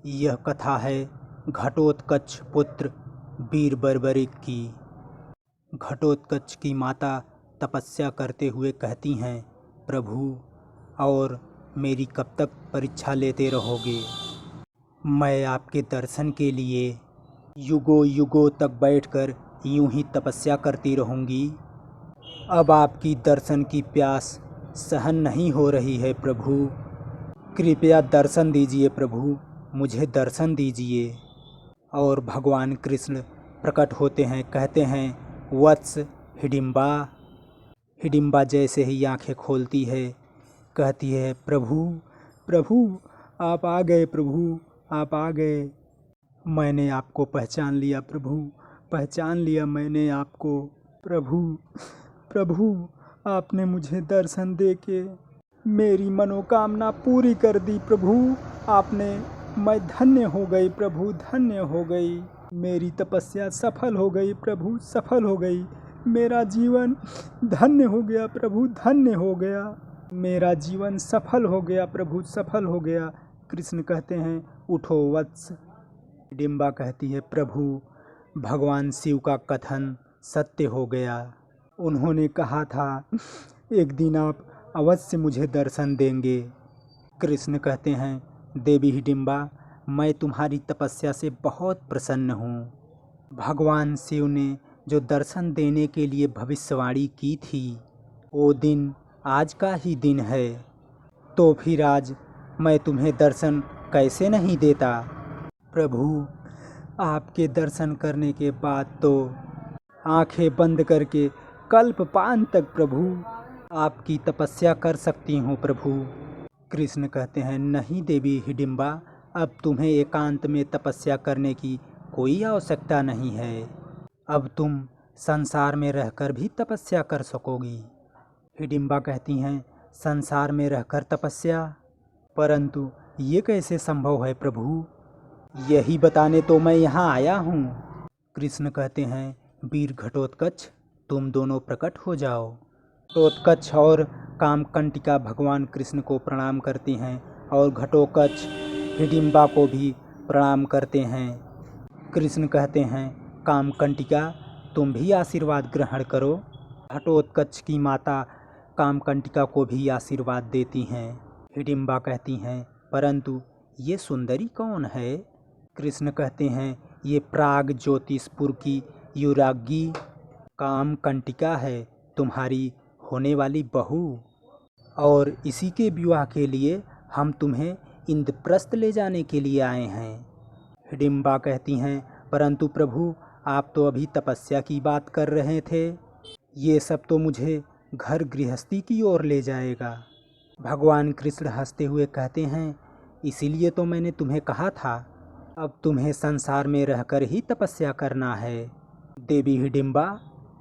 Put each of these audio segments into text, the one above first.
यह कथा है घटोत्कच पुत्र वीर बर्बरिक की। घटोत्कच की माता तपस्या करते हुए कहती हैं, प्रभु और मेरी कब तक परीक्षा लेते रहोगे? मैं आपके दर्शन के लिए युगों युगों तक बैठकर यूं ही तपस्या करती रहूंगी। अब आपकी दर्शन की प्यास सहन नहीं हो रही है प्रभु। कृपया दर्शन दीजिए प्रभु, मुझे दर्शन दीजिए। और भगवान कृष्ण प्रकट होते हैं, कहते हैं, वत्स हिडिंबा। हिडिंबा जैसे ही आंखें खोलती है, कहती है, प्रभु प्रभु आप आ गए, प्रभु आप आ गए। मैंने आपको पहचान लिया प्रभु, पहचान लिया मैंने आपको। प्रभु प्रभु आपने मुझे दर्शन देके मेरी मनोकामना पूरी कर दी प्रभु। आपने, मैं धन्य हो गई प्रभु, धन्य हो गई। मेरी तपस्या सफल हो गई प्रभु, सफल हो गई। मेरा जीवन धन्य हो गया प्रभु, धन्य हो गया। मेरा जीवन सफल हो गया प्रभु, सफल हो गया। कृष्ण कहते हैं, उठो वत्स। हिडिंबा कहती है, प्रभु भगवान शिव का कथन सत्य हो गया। उन्होंने कहा था एक दिन आप अवश्य मुझे दर्शन देंगे। कृष्ण कहते हैं, देवी हिडिंबा मैं तुम्हारी तपस्या से बहुत प्रसन्न हूँ। भगवान शिव ने जो दर्शन देने के लिए भविष्यवाणी की थी, वो दिन आज का ही दिन है। तो फिर आज मैं तुम्हें दर्शन कैसे नहीं देता? प्रभु आपके दर्शन करने के बाद तो आंखें बंद करके कल्पपान तक प्रभु आपकी तपस्या कर सकती हूँ प्रभु। कृष्ण कहते हैं, नहीं देवी हिडिंबा, अब तुम्हें एकांत में तपस्या करने की कोई आवश्यकता नहीं है। अब तुम संसार में रहकर भी तपस्या कर सकोगी। हिडिंबा कहती हैं, संसार में रहकर तपस्या? परंतु ये कैसे संभव है प्रभु? यही बताने तो मैं यहाँ आया हूँ। कृष्ण कहते हैं, वीर घटोत्कच तुम दोनों प्रकट हो जाओ। घटोत्कच और कामकंटिका भगवान कृष्ण को प्रणाम करती हैं और घटोत्कच हिडिंबा को भी प्रणाम करते हैं। कृष्ण कहते हैं, कामकंटिका तुम भी आशीर्वाद ग्रहण करो। घटोत्कच की माता कामकंटिका को भी आशीर्वाद देती हैं। हिडिंबा कहती हैं, परंतु ये सुंदरी कौन है? कृष्ण कहते हैं, ये प्राग ज्योतिषपुर की युवराज्ञी कामकंटिका है, तुम्हारी होने वाली बहू। और इसी के विवाह के लिए हम तुम्हें इंद्रप्रस्थ ले जाने के लिए आए हैं। हिडिंबा कहती हैं, परंतु प्रभु आप तो अभी तपस्या की बात कर रहे थे। ये सब तो मुझे घर गृहस्थी की ओर ले जाएगा। भगवान कृष्ण हंसते हुए कहते हैं, इसीलिए तो मैंने तुम्हें कहा था, अब तुम्हें संसार में रहकर ही तपस्या करना है। देवी हिडिंबा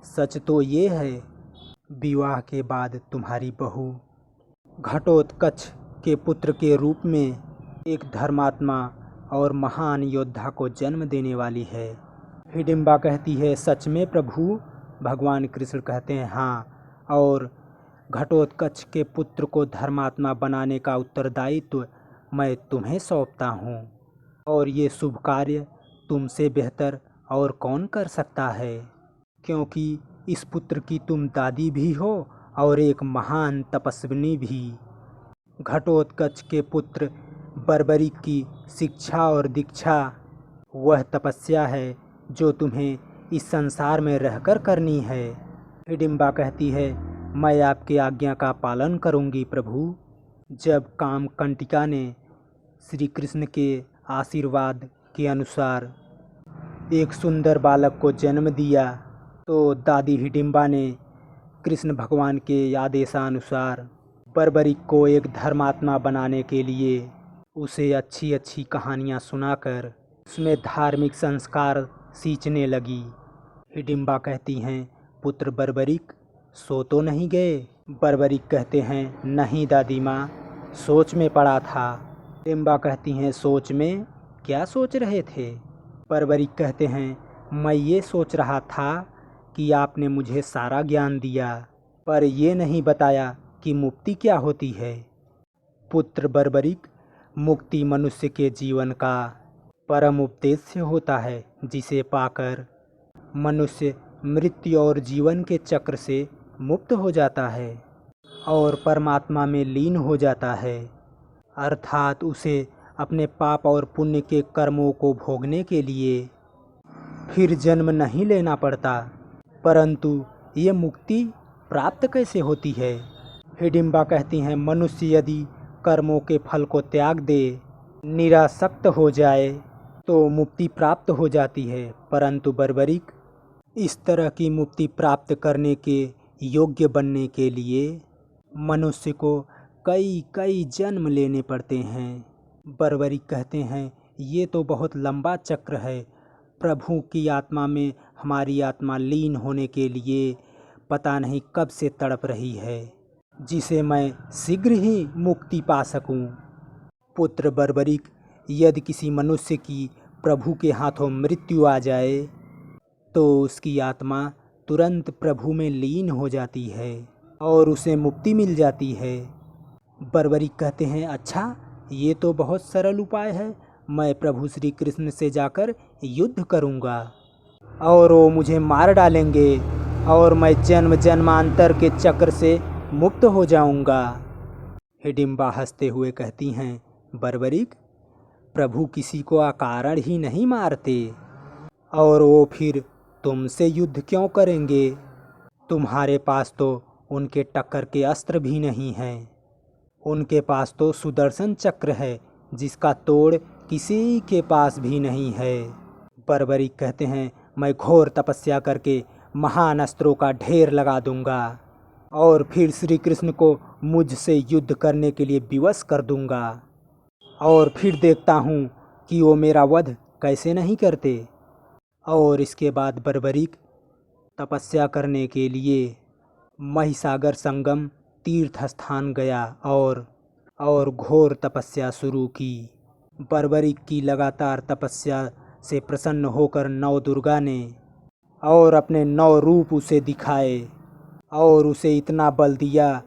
सच तो ये है, विवाह के बाद तुम्हारी बहू घटोत्कच के पुत्र के रूप में एक धर्मात्मा और महान योद्धा को जन्म देने वाली है। हिडिंबा कहती है, सच में प्रभु? भगवान कृष्ण कहते हैं, हाँ, और घटोत्कच के पुत्र को धर्मात्मा बनाने का उत्तरदायित्व मैं तुम्हें सौंपता हूँ। और ये शुभ कार्य तुमसे बेहतर और कौन कर सकता है, क्योंकि इस पुत्र की तुम दादी भी हो और एक महान तपस्विनी भी। घटोत्कच के पुत्र बर्बरिक की शिक्षा और दीक्षा वह तपस्या है जो तुम्हें इस संसार में रहकर करनी है। हिडिंबा कहती है, मैं आपकी आज्ञा का पालन करूंगी प्रभु। जब कामकंटिका ने श्री कृष्ण के आशीर्वाद के अनुसार एक सुंदर बालक को जन्म दिया, तो दादी हिडिंबा ने कृष्ण भगवान के आदेशानुसार बर्बरिक को एक धर्मात्मा बनाने के लिए उसे अच्छी अच्छी कहानियाँ सुनाकर उसमें धार्मिक संस्कार सींचने लगी। हिडिंबा कहती हैं, पुत्र बर्बरिक सो तो नहीं गए? बर्बरिक कहते हैं, नहीं दादी माँ, सोच में पड़ा था। हिडिंबा कहती हैं, सोच में? क्या सोच रहे थे? बर्बरिक कहते हैं, मैं ये सोच रहा था कि आपने मुझे सारा ज्ञान दिया, पर ये नहीं बताया कि मुक्ति क्या होती है। पुत्र बर्बरिक, मुक्ति मनुष्य के जीवन का परम उद्देश्य होता है, जिसे पाकर मनुष्य मृत्यु और जीवन के चक्र से मुक्त हो जाता है और परमात्मा में लीन हो जाता है। अर्थात उसे अपने पाप और पुण्य के कर्मों को भोगने के लिए फिर जन्म नहीं लेना पड़ता। परंतु ये मुक्ति प्राप्त कैसे होती है? हिडिंबा कहती हैं, मनुष्य यदि कर्मों के फल को त्याग दे, निरासक्त हो जाए तो मुक्ति प्राप्त हो जाती है। परंतु बर्बरिक, इस तरह की मुक्ति प्राप्त करने के योग्य बनने के लिए मनुष्य को कई कई जन्म लेने पड़ते हैं। बर्बरिक कहते हैं, ये तो बहुत लंबा चक्र है। प्रभु की आत्मा में हमारी आत्मा लीन होने के लिए पता नहीं कब से तड़प रही है, जिसे मैं शीघ्र ही मुक्ति पा सकूं। पुत्र बर्बरिक, यदि किसी मनुष्य की प्रभु के हाथों मृत्यु आ जाए तो उसकी आत्मा तुरंत प्रभु में लीन हो जाती है और उसे मुक्ति मिल जाती है। बर्बरिक कहते हैं, अच्छा, ये तो बहुत सरल उपाय है। मैं प्रभु श्री कृष्ण से जाकर युद्ध करूंगा और वो मुझे मार डालेंगे और मैं जन्म जन्मांतर के चक्र से मुक्त हो जाऊंगा। हिडिंबा हंसते हुए कहती हैं, बर्बरिक, प्रभु किसी को अकारण ही नहीं मारते और वो फिर तुमसे युद्ध क्यों करेंगे? तुम्हारे पास तो उनके टक्कर के अस्त्र भी नहीं हैं। उनके पास तो सुदर्शन चक्र है, जिसका तोड़ किसी के पास भी नहीं है। बर्बरिक कहते हैं, मैं घोर तपस्या करके महान अस्त्रों का ढेर लगा दूंगा और फिर श्री कृष्ण को मुझसे युद्ध करने के लिए विवश कर दूंगा और फिर देखता हूँ कि वो मेरा वध कैसे नहीं करते। और इसके बाद बर्बरिक तपस्या करने के लिए महिसागर संगम तीर्थ स्थान गया और घोर तपस्या शुरू की। बर्बरिक की लगातार तपस्या से प्रसन्न होकर नौ दुर्गा ने और अपने 9 रूप उसे दिखाए और उसे इतना बल दिया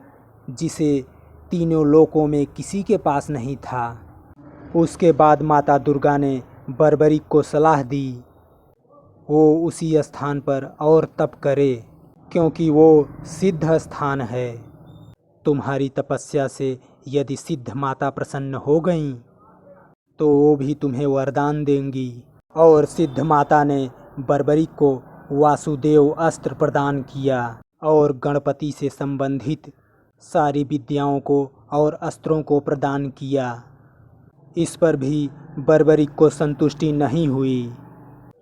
जिसे तीनों लोकों में किसी के पास नहीं था। उसके बाद माता दुर्गा ने बर्बरिक को सलाह दी वो उसी स्थान पर और तप करे, क्योंकि वो सिद्ध स्थान है। तुम्हारी तपस्या से यदि सिद्ध माता प्रसन्न हो गईं तो वो भी तुम्हें वरदान देंगी। और सिद्ध माता ने बर्बरिक को वासुदेव अस्त्र प्रदान किया और गणपति से संबंधित सारी विद्याओं को और अस्त्रों को प्रदान किया। इस पर भी बर्बरिक को संतुष्टि नहीं हुई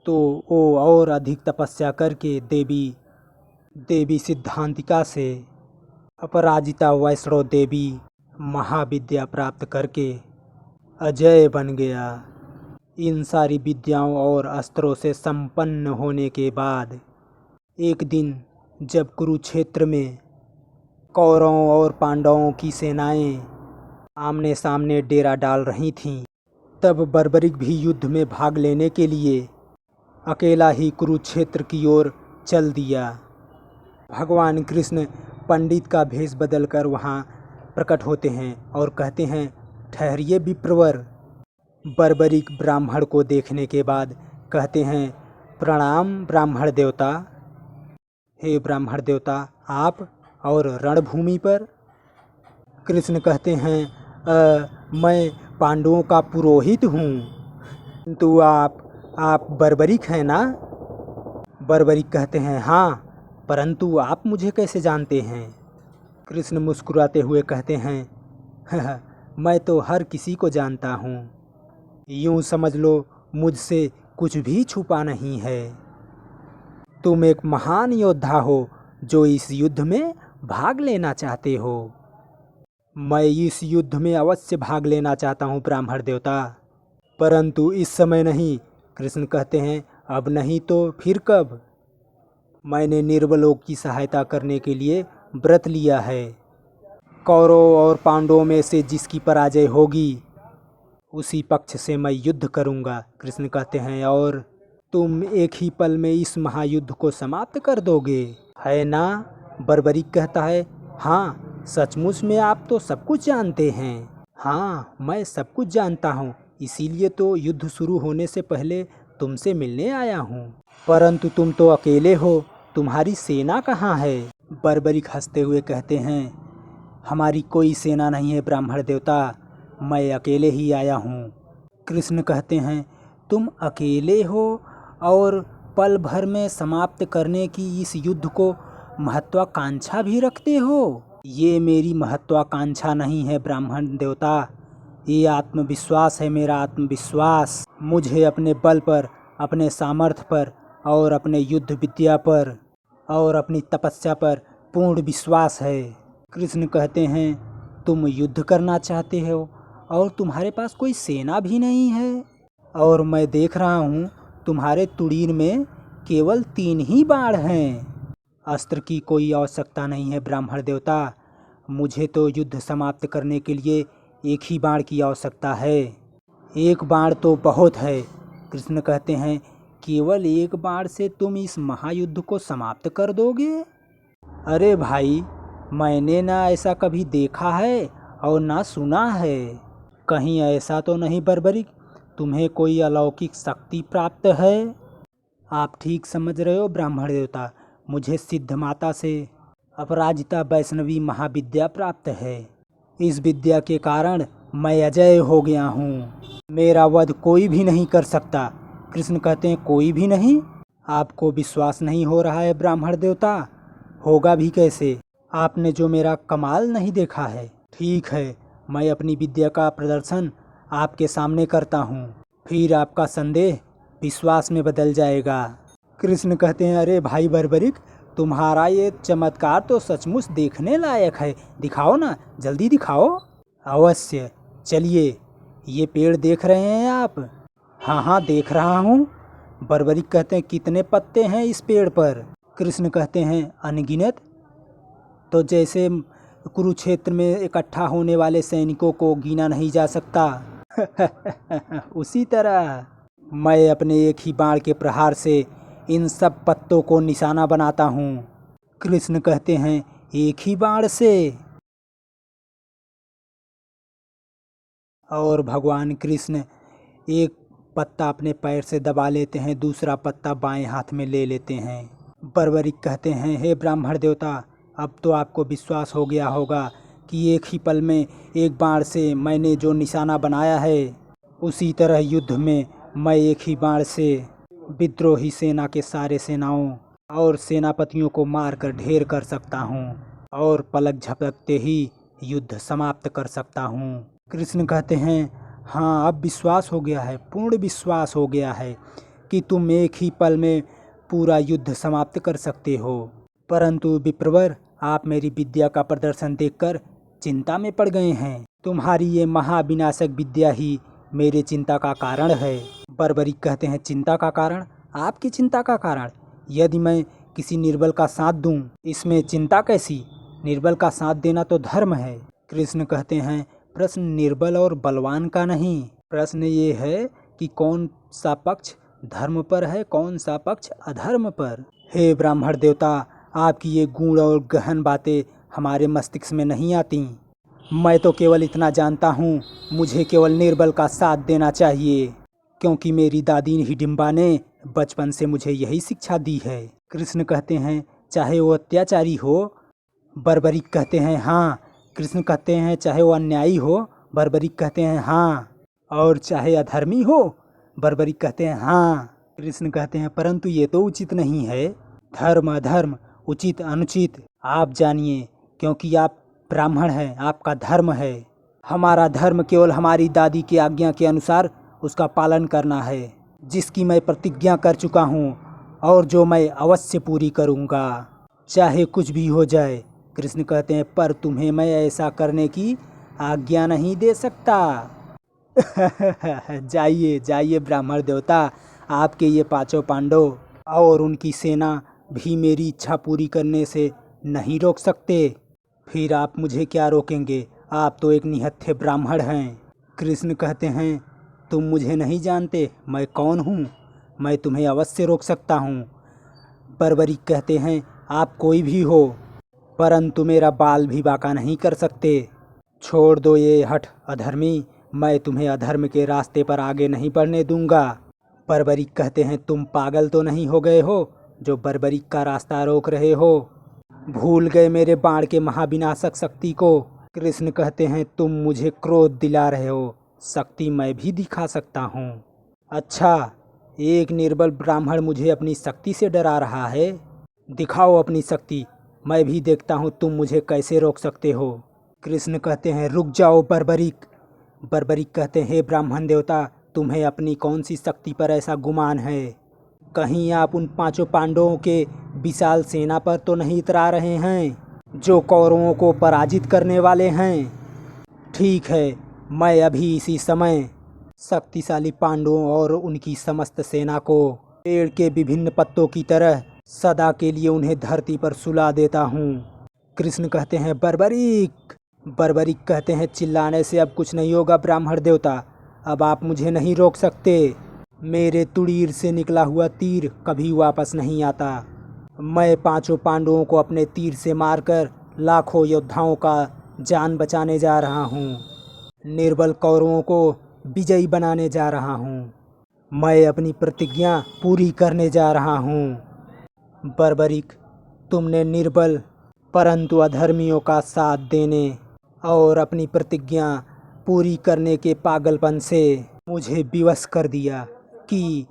तो वो और अधिक तपस्या करके देवी सिद्धांतिका से अपराजिता वैष्णो देवी महाविद्या प्राप्त करके अजय बन गया। इन सारी विद्याओं और अस्त्रों से संपन्न होने के बाद एक दिन जब कुरुक्षेत्र में कौरवों और पांडवों की सेनाएं आमने सामने डेरा डाल रही थीं, तब बर्बरिक भी युद्ध में भाग लेने के लिए अकेला ही कुरुक्षेत्र की ओर चल दिया। भगवान कृष्ण पंडित का भेष बदलकर वहां प्रकट होते हैं और कहते हैं, ठहरिए विप्रवर। बर्बरिक ब्राह्मण को देखने के बाद कहते हैं, प्रणाम ब्राह्मण देवता। हे ब्राह्मण देवता, आप और रणभूमि पर? कृष्ण कहते हैं, मैं पांडवों का पुरोहित हूँ, किंतु आप बर्बरिक हैं ना? बर्बरिक कहते हैं, हाँ, परंतु आप मुझे कैसे जानते हैं? कृष्ण मुस्कुराते हुए कहते हैं, मैं तो हर किसी को जानता हूँ। यूँ समझ लो, मुझसे कुछ भी छुपा नहीं है। तुम एक महान योद्धा हो जो इस युद्ध में भाग लेना चाहते हो। मैं इस युद्ध में अवश्य भाग लेना चाहता हूँ ब्राह्मण देवता, परंतु इस समय नहीं। कृष्ण कहते हैं, अब नहीं तो फिर कब? मैंने निर्बलों की सहायता करने के लिए व्रत लिया है। कौरवों और पांडवों में से जिसकी पराजय होगी उसी पक्ष से मैं युद्ध करूंगा। कृष्ण कहते हैं, और तुम एक ही पल में इस महायुद्ध को समाप्त कर दोगे, है ना? बर्बरिक कहता है, हाँ, सचमुच में आप तो सब कुछ जानते हैं। हाँ, मैं सब कुछ जानता हूँ, इसीलिए तो युद्ध शुरू होने से पहले तुमसे मिलने आया हूँ। परंतु तुम तो अकेले हो, तुम्हारी सेना कहाँ है? बर्बरिक हंसते हुए कहते हैं, हमारी कोई सेना नहीं है ब्राह्मण देवता, मैं अकेले ही आया हूँ। कृष्ण कहते हैं, तुम अकेले हो और पल भर में समाप्त करने की इस युद्ध को महत्वाकांक्षा भी रखते हो? ये मेरी महत्वाकांक्षा नहीं है ब्राह्मण देवता, ये आत्मविश्वास है, मेरा आत्मविश्वास। मुझे अपने बल पर, अपने सामर्थ्य पर और अपने युद्ध विद्या पर और अपनी तपस्या पर पूर्ण विश्वास है। कृष्ण कहते हैं, तुम युद्ध करना चाहते हो और तुम्हारे पास कोई सेना भी नहीं है, और मैं देख रहा हूँ तुम्हारे तुड़ीर में केवल 3 ही बाण हैं। अस्त्र की कोई आवश्यकता नहीं है ब्राह्मण देवता, मुझे तो युद्ध समाप्त करने के लिए एक ही बाण की आवश्यकता है। एक बाण तो बहुत है। कृष्ण कहते हैं, केवल एक बाण से तुम इस महायुद्ध को समाप्त कर दोगे? अरे भाई, मैंने ना ऐसा कभी देखा है और ना सुना है। कहीं ऐसा तो नहीं बर्बरिक, तुम्हें कोई अलौकिक शक्ति प्राप्त है? आप ठीक समझ रहे हो ब्राह्मण देवता, मुझे सिद्ध माता से अपराजिता वैष्णवी महाविद्या प्राप्त है। इस विद्या के कारण मैं अजय हो गया हूँ, मेरा वध कोई भी नहीं कर सकता। कृष्ण कहते हैं, कोई भी नहीं? आपको विश्वास नहीं हो रहा है ब्राह्मण देवता? होगा भी कैसे, आपने जो मेरा कमाल नहीं देखा है। ठीक है, मैं अपनी विद्या का प्रदर्शन आपके सामने करता हूँ, फिर आपका संदेह विश्वास में बदल जाएगा। कृष्ण कहते हैं, अरे भाई बर्बरिक, तुम्हारा ये चमत्कार तो सचमुच देखने लायक है, दिखाओ ना, जल्दी दिखाओ। अवश्य, चलिए। ये पेड़ देख रहे हैं आप? हाँ हाँ, देख रहा हूँ। बर्बरिक कहते हैं, कितने पत्ते हैं इस पेड़ पर? कृष्ण कहते हैं, अनगिनत। तो जैसे कुरुक्षेत्र में इकट्ठा होने वाले सैनिकों को गिना नहीं जा सकता उसी तरह मैं अपने एक ही बाण के प्रहार से इन सब पत्तों को निशाना बनाता हूँ। कृष्ण कहते हैं, एक ही बाण से? और भगवान कृष्ण एक पत्ता अपने पैर से दबा लेते हैं, दूसरा पत्ता बाएं हाथ में ले लेते हैं। बर्बरिक कहते हैं, हे ब्राह्मण देवता, अब तो आपको विश्वास हो गया होगा कि एक ही पल में एक बाण से मैंने जो निशाना बनाया है, उसी तरह युद्ध में मैं एक ही बाण से विद्रोही सेना के सारे सेनाओं और सेनापतियों को मारकर ढेर कर सकता हूँ और पलक झपकते ही युद्ध समाप्त कर सकता हूँ। कृष्ण कहते हैं, हाँ, अब विश्वास हो गया है, पूर्ण विश्वास हो गया है कि तुम एक ही पल में पूरा युद्ध समाप्त कर सकते हो। परंतु विप्रवर, आप मेरी विद्या का प्रदर्शन देखकर चिंता में पड़ गए हैं। तुम्हारी ये महाविनाशक विद्या ही मेरे चिंता का कारण है। बर्बरिक कहते हैं, चिंता का कारण? आपकी चिंता का कारण? यदि मैं किसी निर्बल का साथ दूं, इसमें चिंता कैसी? निर्बल का साथ देना तो धर्म है। कृष्ण कहते हैं, प्रश्न निर्बल और बलवान का नहीं, प्रश्न ये है कि कौन सा पक्ष धर्म पर है, कौन सा पक्ष अधर्म पर। हे ब्राह्मण देवता, आपकी ये गूढ़ और गहन बातें हमारे मस्तिष्क में नहीं आती। मैं तो केवल इतना जानता हूँ, मुझे केवल निर्बल का साथ देना चाहिए, क्योंकि मेरी दादी हिडिंबा ने बचपन से मुझे यही शिक्षा दी है। कृष्ण कहते हैं, चाहे वो अत्याचारी हो? बर्बरिक कहते हैं, हाँ। कृष्ण कहते हैं, चाहे वो अन्यायी हो? बर्बरिक कहते हैं, हाँ। और चाहे अधर्मी हो? बर्बरिक कहते हैं, हाँ। कृष्ण कहते हैं, परंतु ये तो उचित नहीं है। धर्म अधर्म, उचित अनुचित आप जानिए, क्योंकि आप ब्राह्मण हैं, आपका धर्म है। हमारा धर्म केवल हमारी दादी की आज्ञा के अनुसार उसका पालन करना है, जिसकी मैं प्रतिज्ञा कर चुका हूँ और जो मैं अवश्य पूरी करूँगा, चाहे कुछ भी हो जाए। कृष्ण कहते हैं, पर तुम्हें मैं ऐसा करने की आज्ञा नहीं दे सकता जाइए जाइए ब्राह्मण देवता, आपके ये 5 पांडव और उनकी सेना भी मेरी इच्छा पूरी करने से नहीं रोक सकते। फिर आप मुझे क्या रोकेंगे? आप तो एक निहत्थे ब्राह्मण हैं। कृष्ण कहते हैं, तुम मुझे नहीं जानते, मैं कौन हूँ? मैं तुम्हें अवश्य रोक सकता हूँ। बर्बरिक कहते हैं, आप कोई भी हो, परंतु मेरा बाल भी बांका नहीं कर सकते। छोड़ दो ये हठ अधर्मी, मैं तुम्हें अधर्म के रास्ते पर आगे नहीं बढ़ने दूंगा। बर्बरीक कहते हैं तुम पागल तो नहीं हो गए हो जो बर्बरीक का रास्ता रोक रहे हो? भूल गए मेरे बाण के महाविनाशक शक्ति को? कृष्ण कहते हैं तुम मुझे क्रोध दिला रहे हो, शक्ति मैं भी दिखा सकता हूँ। अच्छा, एक निर्बल ब्राह्मण मुझे अपनी शक्ति से डरा रहा है? दिखाओ अपनी शक्ति, मैं भी देखता हूँ तुम मुझे कैसे रोक सकते हो। कृष्ण कहते हैं रुक जाओ बर्बरीक। बर्बरीक कहते हैं हे ब्राह्मण देवता, तुम्हें अपनी कौन सी शक्ति पर ऐसा गुमान है? कहीं आप उन 5 पांडवों के विशाल सेना पर तो नहीं इतरा रहे हैं जो कौरवों को पराजित करने वाले हैं? ठीक है, मैं अभी इसी समय शक्तिशाली पांडवों और उनकी समस्त सेना को पेड़ के विभिन्न पत्तों की तरह सदा के लिए उन्हें धरती पर सुला देता हूँ। कृष्ण कहते हैं बर्बरीक। बर्बरीक कहते हैं चिल्लाने से अब कुछ नहीं होगा ब्राह्मण देवता, अब आप मुझे नहीं रोक सकते। मेरे तुड़ीर से निकला हुआ तीर कभी वापस नहीं आता। मैं 5 पांडवों को अपने तीर से मारकर लाखों योद्धाओं का जान बचाने जा रहा हूँ। निर्बल कौरवों को विजयी बनाने जा रहा हूँ। मैं अपनी प्रतिज्ञा पूरी करने जा रहा हूँ। बर्बरीक, तुमने निर्बल परंतु अधर्मियों का साथ देने और अपनी प्रतिज्ञा पूरी करने के पागलपन से मुझे विवश कर दिया कि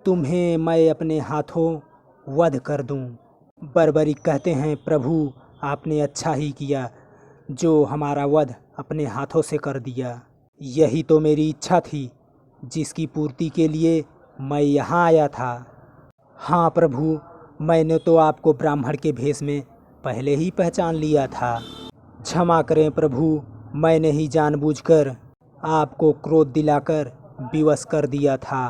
तुम्हें मैं अपने हाथों वध कर दूं। बर्बरीक कहते हैं प्रभु, आपने अच्छा ही किया जो हमारा वध अपने हाथों से कर दिया। यही तो मेरी इच्छा थी जिसकी पूर्ति के लिए मैं यहाँ आया था। हाँ प्रभु, मैंने तो आपको ब्राह्मण के भेष में पहले ही पहचान लिया था। क्षमा करें प्रभु, मैंने ही जानबूझकर आपको क्रोध दिलाकर विवश कर दिया था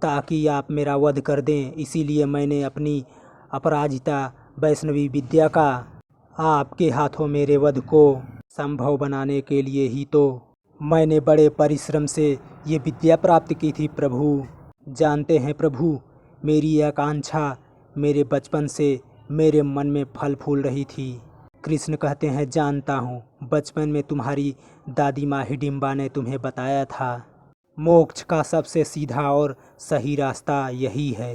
ताकि आप मेरा वध कर दें। इसीलिए मैंने अपनी अपराजिता वैष्णवी विद्या का आपके हाथों मेरे वध को संभव बनाने के लिए ही तो मैंने बड़े परिश्रम से ये विद्या प्राप्त की थी प्रभु। जानते हैं प्रभु, मेरी आकांक्षा मेरे बचपन से मेरे मन में फल फूल रही थी। कृष्ण कहते हैं जानता हूँ, बचपन में तुम्हारी दादी माँ हिडिंबा ने तुम्हें बताया था मोक्ष का सबसे सीधा और सही रास्ता यही है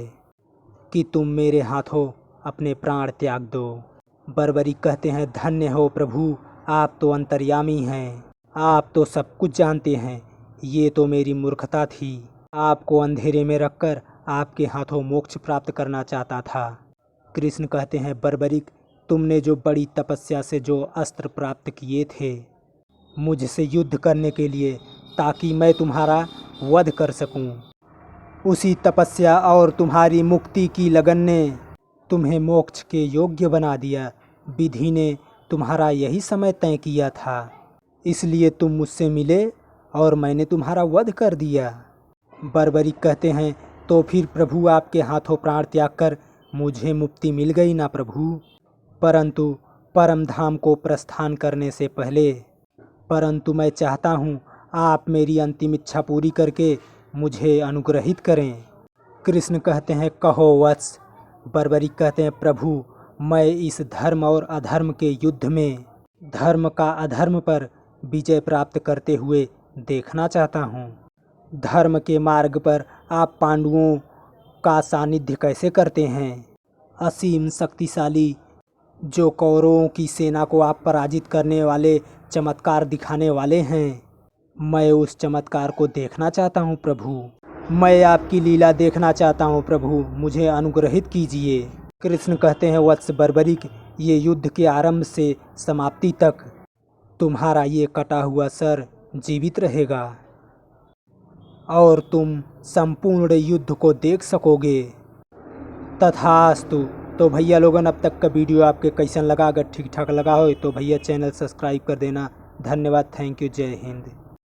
कि तुम मेरे हाथों अपने प्राण त्याग दो। बर्बरीक कहते हैं धन्य हो प्रभु, आप तो अंतर्यामी हैं, आप तो सब कुछ जानते हैं। ये तो मेरी मूर्खता थी, आपको अंधेरे में रखकर आपके हाथों मोक्ष प्राप्त करना चाहता था। कृष्ण कहते हैं बर्बरीक, तुमने जो बड़ी तपस्या से जो अस्त्र प्राप्त किए थे मुझसे युद्ध करने के लिए ताकि मैं तुम्हारा वध कर सकूं, उसी तपस्या और तुम्हारी मुक्ति की लगन ने तुम्हें मोक्ष के योग्य बना दिया। विधि ने तुम्हारा यही समय तय किया था, इसलिए तुम मुझसे मिले और मैंने तुम्हारा वध कर दिया। बर्बरीक कहते हैं तो फिर प्रभु आपके हाथों प्राण त्याग कर मुझे मुक्ति मिल गई ना प्रभु? परंतु परम धाम को प्रस्थान करने से पहले, परंतु मैं चाहता हूँ आप मेरी अंतिम इच्छा पूरी करके मुझे अनुग्रहित करें। कृष्ण कहते हैं कहो वत्स। बर्बरीक कहते हैं प्रभु, मैं इस धर्म और अधर्म के युद्ध में धर्म का अधर्म पर विजय प्राप्त करते हुए देखना चाहता हूँ। धर्म के मार्ग पर आप पांडवों का सानिध्य कैसे करते हैं? असीम शक्तिशाली जो कौरवों की सेना को आप पराजित करने वाले चमत्कार दिखाने वाले हैं, मैं उस चमत्कार को देखना चाहता हूँ प्रभु। मैं आपकी लीला देखना चाहता हूँ प्रभु, मुझे अनुग्रहित कीजिए। कृष्ण कहते हैं वत्स बर्बरीक, ये युद्ध के आरंभ से समाप्ति तक तुम्हारा ये कटा हुआ सर जीवित रहेगा और तुम संपूर्ण युद्ध को देख सकोगे। तथास्तु। तो भैया लोगन, अब तक का वीडियो आपके कैसन लगा? अगर ठीक ठाक लगा हो तो भैया चैनल सब्सक्राइब कर देना। धन्यवाद, थैंक यू, जय हिंद।